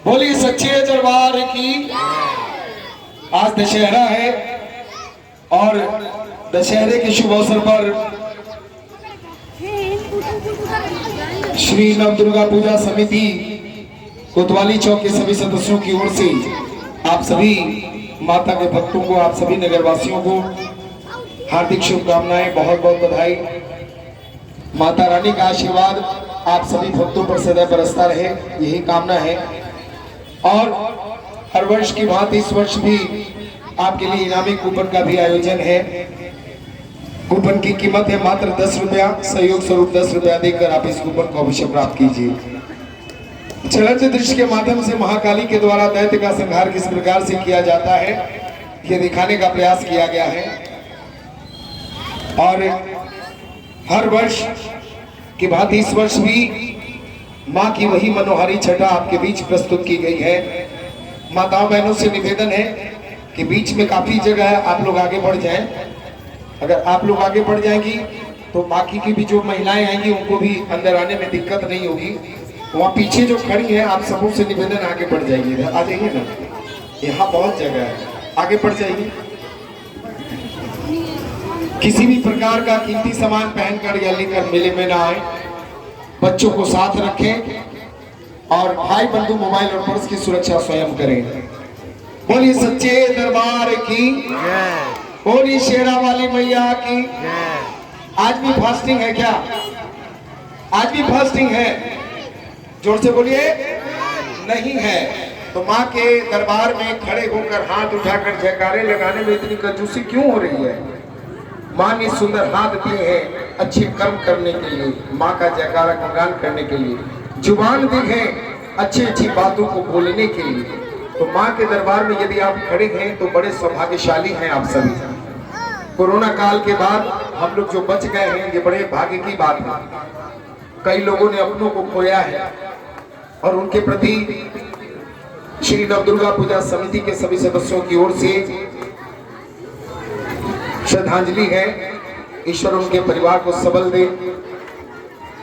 बोलिए सच्चे दरबार की। आज दशहरा है और दशहरे के शुभ अवसर पर श्री नव दुर्गा पूजा समिति कोतवाली चौक के सभी सदस्यों की ओर से आप सभी माता के भक्तों को, आप सभी नगरवासियों को हार्दिक शुभकामनाएं, बहुत बहुत बधाई। माता रानी का आशीर्वाद आप सभी भक्तों पर सदैव बरसता रहे, यही कामना है। और हर वर्ष की भांति इस वर्ष भी आपके लिए इनामी कूपन का भी आयोजन है। कूपन की कीमत है मात्र 10 रुपया। सहयोग स्वरूप 10 रुपया देकर आप इस कूपन को अवश्य प्राप्त कीजिए। चलचित्र दृश्य के माध्यम से महाकाली के द्वारा दैत्य का संहार किस प्रकार से किया जाता है, ये दिखाने का प्रयास किया गया है। और हर वर्ष की भांति इस वर्ष भी माँ की वही मनोहारी छटा आपके बीच प्रस्तुत की गई है। माताओं बहनों से निवेदन है कि बीच में काफी जगह है, आप लोग आगे बढ़ जाएं। अगर आप लोग आगे बढ़ जाएंगी तो बाकी की भी जो महिलाएं आएंगी उनको भी अंदर आने में दिक्कत नहीं होगी। वहाँ पीछे जो खड़ी है, आप सबों से निवेदन आगे बढ़ जाइए, आ जाइए ना, यहाँ बहुत जगह है, आगे बढ़ जाइए। किसी भी प्रकार का कीमती सामान पहनकर या लेकर मेले में ना आए। बच्चों को साथ रखें और भाई बंधु मोबाइल और पर्स की सुरक्षा स्वयं करें। बोलिए सच्चे दरबार की, बोलिए शेरा वाली मैया की। आज भी फास्टिंग है क्या? आज भी फास्टिंग है? जोर से बोलिए। नहीं है तो माँ के दरबार में खड़े होकर हाथ उठाकर जयकारे लगाने में इतनी कंजूसी क्यों हो रही है? माँ ने सुंदर हाथ दिए हैं अच्छे कर्म करने के लिए, माँ का जयकारा गुणगान करने के लिए, जुबान दी है अच्छी अच्छी बातों को बोलने के लिए। तो माँ के दरबार में यदि आप खड़े हैं तो बड़े सौभाग्यशाली हैं आप सभी। कोरोना काल के बाद हम लोग जो बच गए हैं, ये बड़े भाग्य की बात है। कई लोगों ने अपनों को खोया है और उनके प्रति श्री नव दुर्गा पूजा समिति के सभी सदस्यों की ओर से श्रद्धांजलि है। ईश्वर उनके परिवार को सबल दे,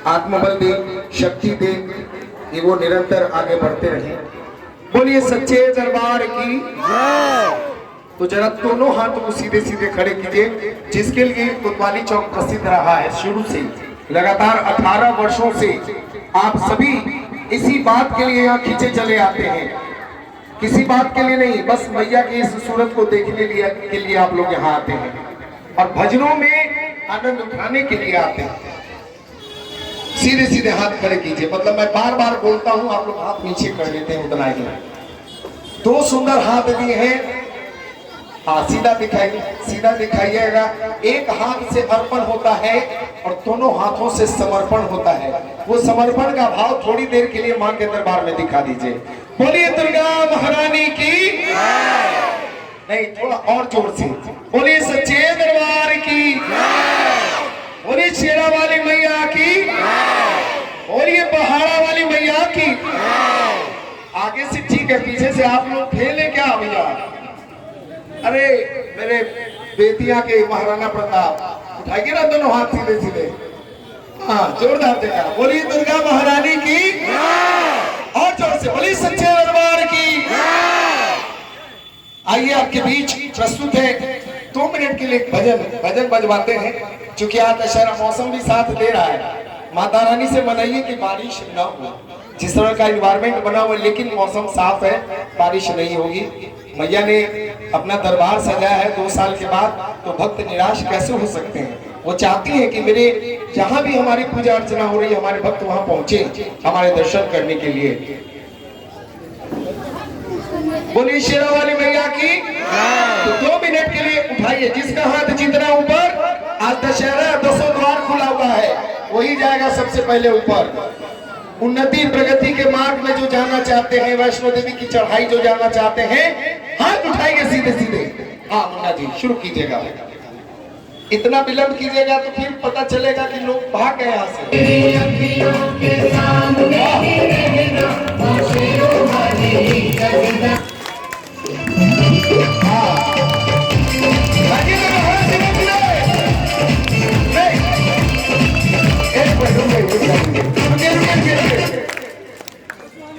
आत्मबल दे, शक्ति दे कि वो निरंतर आगे बढ़ते रहें। बोलिए सच्चे दरबार की। तो जरा दोनों हाथों को सीधे सीधे खड़े कीजिए, जिसके लिए कोतवाली चौक प्रसिद्ध रहा है शुरू से। लगातार 18 वर्षों से आप सभी इसी बात के लिए यहाँ खींचे चले आते हैं, किसी बात के लिए नहीं, बस मैया की इस सूरत को देखने के लिए आप लोग यहाँ आते हैं और भजनों में आनंद उठाने के लिए आते हैं। सीधे सीधे हाथ खड़े कीजिए, मतलब मैं बार बार बोलता हूँ, आप लोग हाथ नीचे कर लेते हैं, उतना ही। 2 सुंदर हाथ दिए हैं, हाँ सीधा दिखाइए, सीधा दिखाइएगा। एक हाथ से अर्पण होता है और दोनों हाथों से समर्पण होता है। वो समर्पण का भाव थोड़ी देर के लिए मां के दरबार में दिखा दीजिए। बोलिए दुर्गा महारानी की। नहीं, थोड़ा और जोर से बोलिए सच्चे दरबार की। बोलिए शेरा वाली मैया की। बोलिए पहाड़ा वाली मैया की। आगे से ठीक है, पीछे से आप लोग खेले क्या भैया? अरे मेरे बेतिया के महाराणा प्रताप, उठाइए ना दोनों हाथ सीधे सीधे, हाँ जोरदार देखा। बोलिए दुर्गा महारानी की। और जोर से बोलिए सच्चे दरबार की। आइए आपके बीच प्रस्तुत है 2 मिनट के लिए भजन बजवाते हैं। क्योंकि आज दशहरा मौसम भी साथ दे रहा है। माता रानी से मनाइए कि बारिश न हो। जिस तरह का एनवायरमेंट बना हुआ, लेकिन मौसम साफ है, बारिश नहीं होगी। मैया ने अपना दरबार सजाया है 2 साल के बाद, तो भक्त निराश कैसे हो सकते हैं? वो चाहती है कि मेरे जहां भी हमारी पूजा अर्चना हो रही है, हमारे भक्त वहां पहुंचे हमारे दर्शन करने के लिए। बोलिए शेरा वाली मैया की। तो 2 मिनट के लिए उठाइए, जिसका हाथ जितना ऊपर, आज दशहरा 10 द्वार खुला हुआ है, वही जाएगा सबसे पहले ऊपर। उन्नति प्रगति के मार्ग में जो जाना चाहते हैं, वैष्णो देवी की चढ़ाई जो जाना चाहते हैं, हाथ उठाएंगे सीधे सीधे। हाँ मुन्ना जी शुरू कीजिएगा। इतना विलंब कीजिएगा तो फिर पता चलेगा कि लोग भाग गए यहाँ से।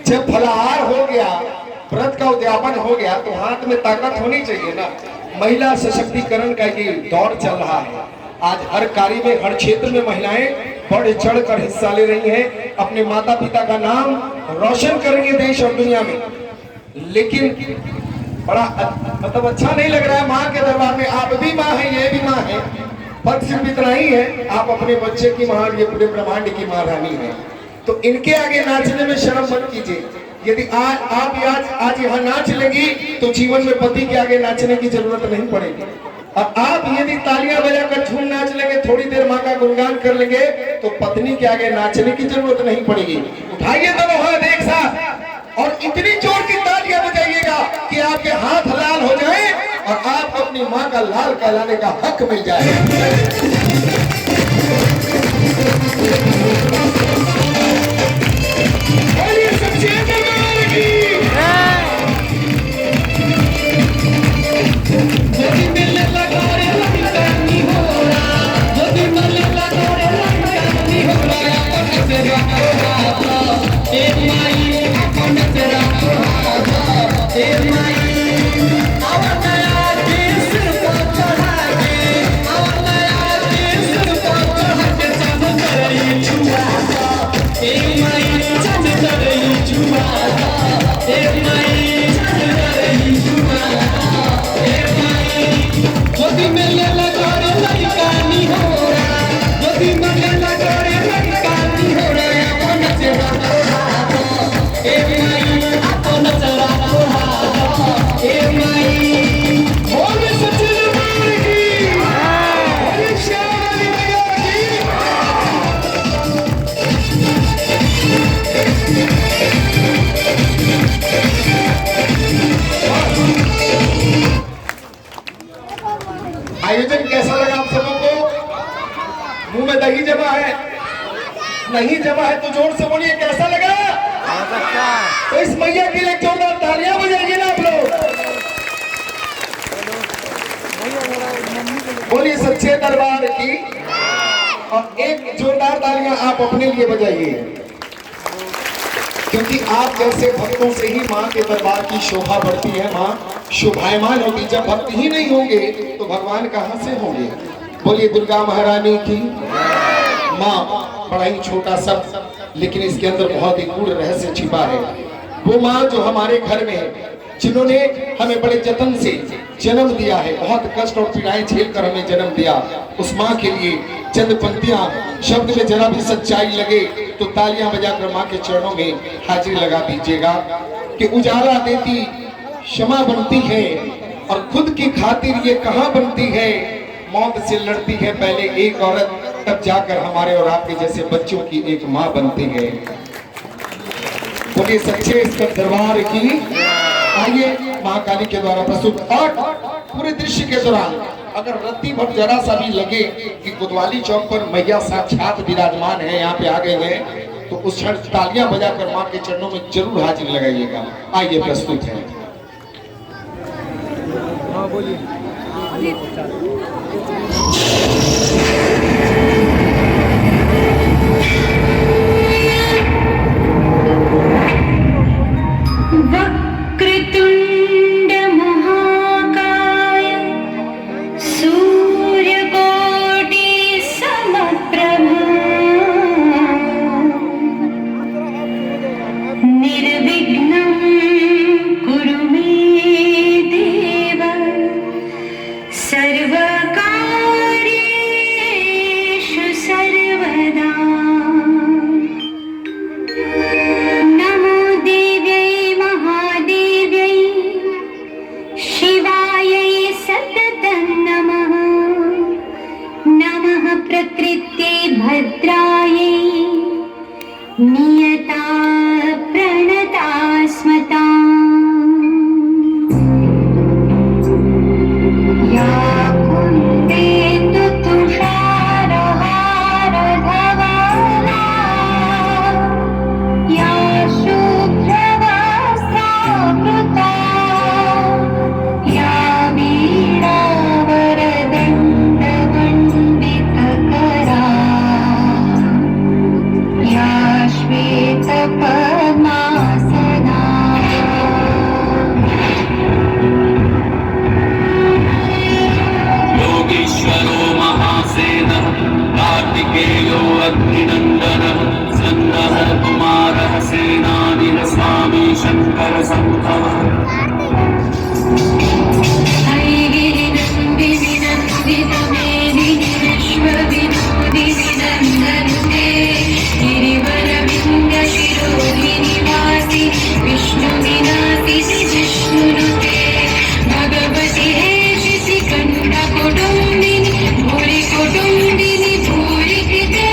जब फलाहार हो गया का उद्यापन हो गया तो हाथ में ताकत होनी चाहिए ना। महिला सशक्तिकरण का ये दौर चल रहा है। आज हर कार्य में, हर क्षेत्र में महिलाएं बढ़ चढ़ कर हिस्सा ले रही हैं, अपने माता पिता का नाम रोशन करेंगे देश और दुनिया में। लेकिन बड़ा मतलब अच्छा नहीं लग रहा है माँ के दरबार में। आप भी माँ हैं, ये भी माँ है, फर्क सिर्फ इतना ही है, आप अपने बच्चे की माँ, ये पूरे ब्रह्मांड की माँ रानी है। तो इनके आगे नाचने में शर्म मत कीजिए। यदि आप आज यहाँ नाच लेंगी तो जीवन में पति के आगे नाचने की जरूरत नहीं पड़ेगी। और आप यदि तालियां बजाकर झूम नाच लेंगे, थोड़ी देर माँ का गुणगान कर लेंगे तो पत्नी के आगे नाचने की जरूरत नहीं पड़ेगी। उठाइए दोनों हाथ एक साथ और इतनी जोर की तालियां बजाइएगा कि आपके हाथ लाल हो जाए और आप अपनी माँ का लाल कहलाने का हक मिल जाए। आयोजन कैसा लगा आप सबों को? मुंह में दही जमा है? नहीं जमा है तो जोर से बोलिए कैसा लगा? तो इस मैया के लिए जोरदार तालियां बजाइए ना आप लोग। बोलिए सच्चे दरबार की। और एक जोरदार तालियां आप अपने लिए बजाइए, क्योंकि आप जैसे भक्तों से ही माँ के दरबार की शोभा बढ़ती है, माँ शोभायमान होती। जब भक्त ही नहीं होंगे तो भगवान कहाँ से होंगे? बोलिए दुर्गा महारानी की। माँ बड़ा ही छोटा शब्द, लेकिन इसके अंदर बहुत ही गूढ़ रहस्य छिपा है। वो माँ जो हमारे घर में है, जिन्होंने हमें बड़े जतन से जन्म दिया है, बहुत कष्ट और पीड़ाएं झेलकर हमें जन्म दिया, उस माँ के लिए चंद पंक्तियां, शब्द में जरा भी सच्चाई लगे तो तालियां बजाकर माँ के चरणों में हाजिरी लगा दीजिएगा। कि उजाला देती क्षमा बनती है और खुद की खातिर ये कहाँ बनती है, मौत से लड़ती है पहले एक औरत, तब जाकर हमारे और आपके जैसे बच्चों की एक माँ बनती है। बोलिए सच्चे इसके दरबार की। आइए माँ काली के द्वारा प्रस्तुत। और पूरे दृश्य के दौरान अगर रत्ती भर जरा सा भी लगे कि कोतवाली चौक पर मैया साक्षात विराजमान है, यहाँ पे आ गए हैं, तो उस क्षण तालियां बजाकर माँ के चरणों में जरूर हाजिर लगाइएगा। आइए प्रस्तुत है। हाँ बोलिए। नमो देव्यै महादेव्यै शंकर संतान नंदिनी नंदित मेदिनी विश्व विनोदिनी नंदनुते गिरिवर विंध्य शिरोधिनि वासी विष्णु विनाशिनि जिष्णुनुते भगवति हेशिति कंठ कुटुंबिनी भूरि कुटुंबिनी भूरि कृते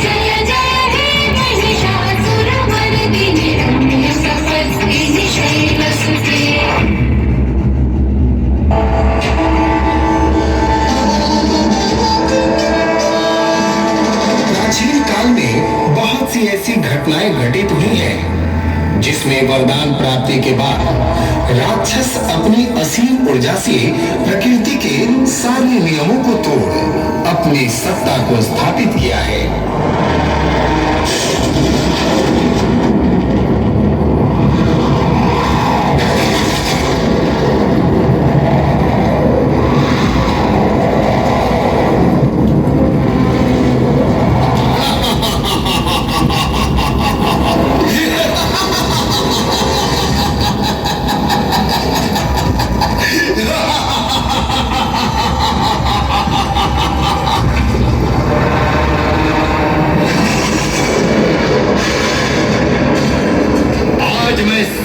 जय जय हे महिषासुरमर्दिनि रम्य सपत्निनि शैलसुते प्राचीन काल में बहुत सी ऐसी घटनाएं घटित हुई हैं जिसमें वरदान प्राप्ति के बाद राक्षस अपनी असीम ऊर्जा से प्रकृति के सारे नियमों को तोड़ अपनी सत्ता को स्थापित किया है।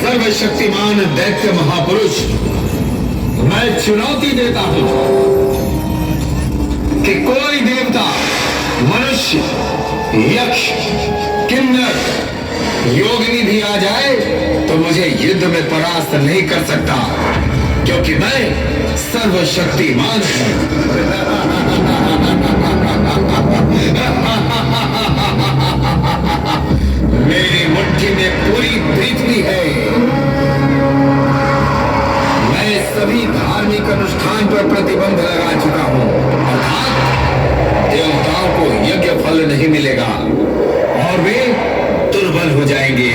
सर्वशक्तिमान दैत्य महापुरुष मैं चुनौती देता हूं कि कोई देवता मनुष्य यक्ष किन्नर योगिनी भी आ जाए तो मुझे युद्ध में परास्त नहीं कर सकता क्योंकि मैं सर्वशक्तिमान हूं। मेरी मुट्ठी में पूरी पृथ्वी है। मैं सभी धार्मिक अनुष्ठान पर प्रतिबंध लगा चुका हूं अर्थात देवताओं को यज्ञ फल नहीं मिलेगा और वे दुर्बल हो जाएंगे।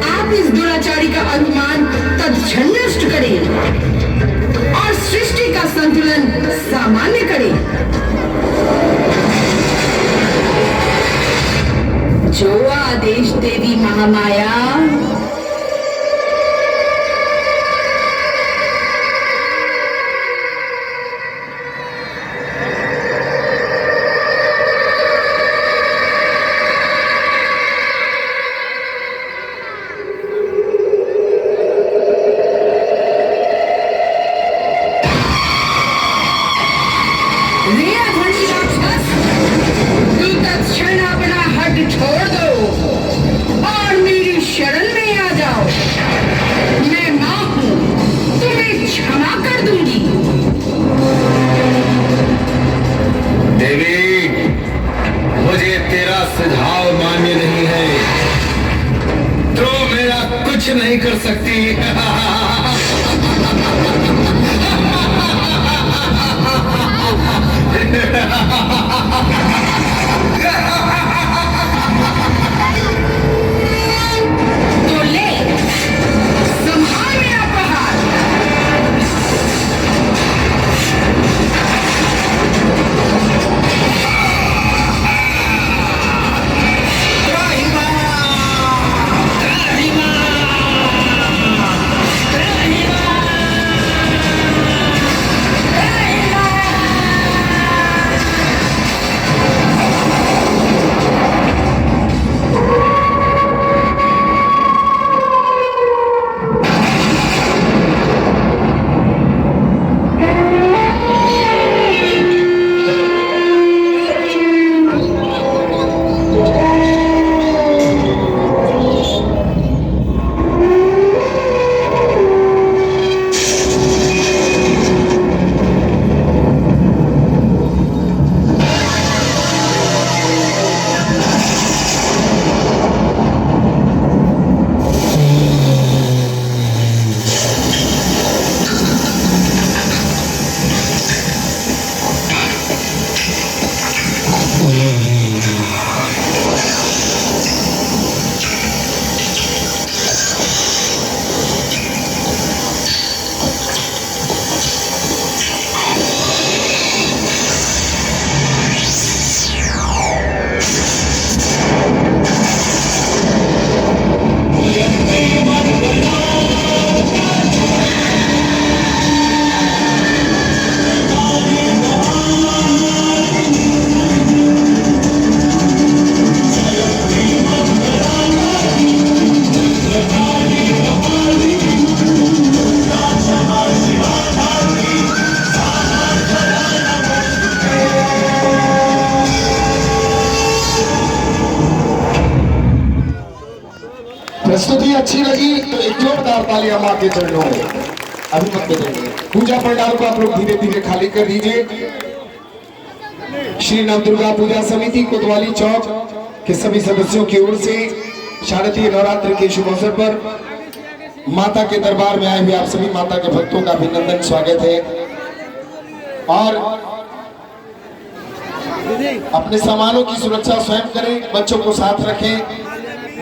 आप इस दुराचारी का अनुमान तत्क्षण नष्ट करें और सृष्टि का संतुलन सामान्य करें। जो आदेश देवी महामाया। छोड़ दो और मेरी शरण में आ जाओ। मैं मां हूं, तुम्हें क्षमा कर दूंगी। देवी मुझे तेरा सुझाव मान्य नहीं है तो मेरा कुछ नहीं कर सकती। तो ले संभाल मेरा प्रहार। प्रस्तुति अच्छी लगी तो एक जोरदार तालियां मां के चरणों में। अभी मत देंगे। पूजा पंडाल को आप लोग धीरे धीरे खाली कर दीजिए। श्री नव दुर्गा पूजा समिति कोतवाली चौक के सभी सदस्यों की ओर से शारदीय नवरात्र के शुभ अवसर पर माता के दरबार में आए हुए आप सभी माता के भक्तों का अभिनंदन स्वागत है। और अपने सामानों की सुरक्षा स्वयं करें, बच्चों को साथ रखें।